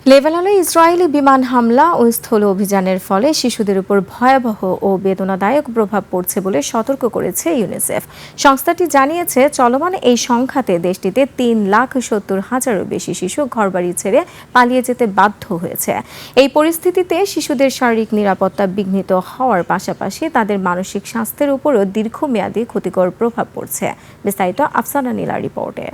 লেবাননে ইসরায়েলি বিমান হামলা ও স্থল অভিযানের ফলে শিশুদের উপর ভয়াবহ ও বেদনাদায়ক প্রভাব পড়ছে বলে সতর্ক করেছে ইউনিসেফ। সংস্থাটি জানিয়েছে, চলমান এই সংখ্যাতে দেশটিতে 3,70,000-এরও বেশি শিশু ঘরবাড়ি ছেড়ে পালিয়ে যেতে বাধ্য হয়েছে। এই পরিস্থিতিতে শিশুদের শারীরিক নিরাপত্তা বিঘ্নিত হওয়ার পাশাপাশি তাদের মানসিক স্বাস্থ্যের উপরও দীর্ঘমেয়াদী ক্ষতিকর প্রভাব পড়ছে। বিস্তারিত আফসানা নীলা রিপোর্টে।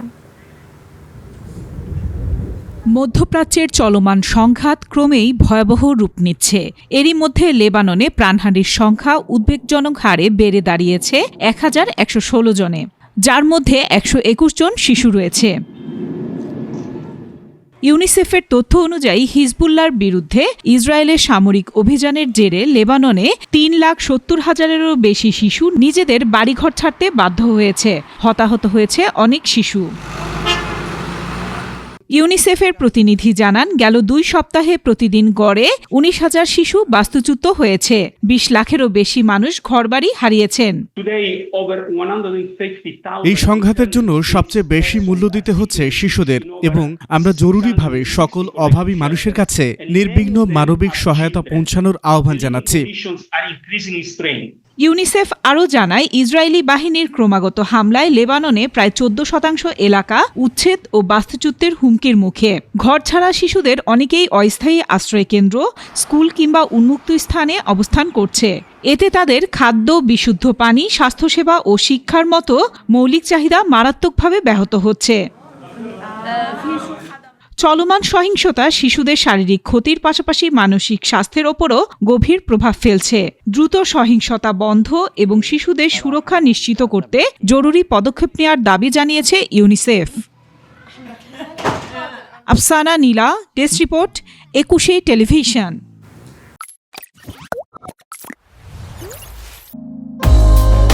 মধ্যপ্রাচ্যের চলমান সংঘাত ক্রমেই ভয়াবহ রূপ নিচ্ছে। এরই মধ্যে লেবাননে প্রাণহানির সংখ্যা উদ্বেগজনক হারে বেড়ে দাঁড়িয়েছে 1,116 জনে, যার মধ্যে 121 জন শিশু রয়েছে। ইউনিসেফের তথ্য অনুযায়ী হিজবুল্লাহর বিরুদ্ধে ইসরায়েলের সামরিক অভিযানের জেরে লেবাননে 3,70,000-এরও বেশি শিশু নিজেদের বাড়িঘর ছাড়তে বাধ্য হয়েছে। হতাহত হয়েছে অনেক শিশু। ইউনিসেফের প্রতিনিধি জানান, গেল 2 সপ্তাহে প্রতিদিন গড়ে 19,000 শিশু বাস্তুচ্যুত হয়েছে। 20 লাখেরও বেশি মানুষ ঘরবাড়ি হারিয়েছেন। এই সংঘাতের জন্য সবচেয়ে বেশি মূল্য দিতে হচ্ছে শিশুদের, এবং আমরা জরুরিভাবে সকল অভাবী মানুষের কাছে নির্বিঘ্ন মানবিক সহায়তা পৌঁছানোর আহ্বান জানাচ্ছি। ইউনিসেফ আরও জানায়, ইসরায়েলি বাহিনীর ক্রমাগত হামলায় লেবাননে প্রায় 14% এলাকা উচ্ছেদ ও বাস্তুচ্যুতের হুমকির মুখে। ঘরছাড়া শিশুদের অনেকেই অস্থায়ী আশ্রয়কেন্দ্র, স্কুল কিংবা উন্মুক্ত স্থানে অবস্থান করছে। এতে তাদের খাদ্য, বিশুদ্ধ পানি, স্বাস্থ্যসেবা ও শিক্ষার মতো মৌলিক চাহিদা মারাত্মকভাবে ব্যাহত হচ্ছে। চলমান সহিংসতা শিশুদের শারীরিক ক্ষতির পাশাপাশি মানসিক স্বাস্থ্যের ওপরও গভীর প্রভাব ফেলছে। দ্রুত সহিংসতা বন্ধ এবং শিশুদের সুরক্ষা নিশ্চিত করতে জরুরি পদক্ষেপ নেওয়ার দাবি জানিয়েছে ইউনিসেফ। আফসানা নীলা, ডেস্ক রিপোর্ট, 21 টেলিভিশন।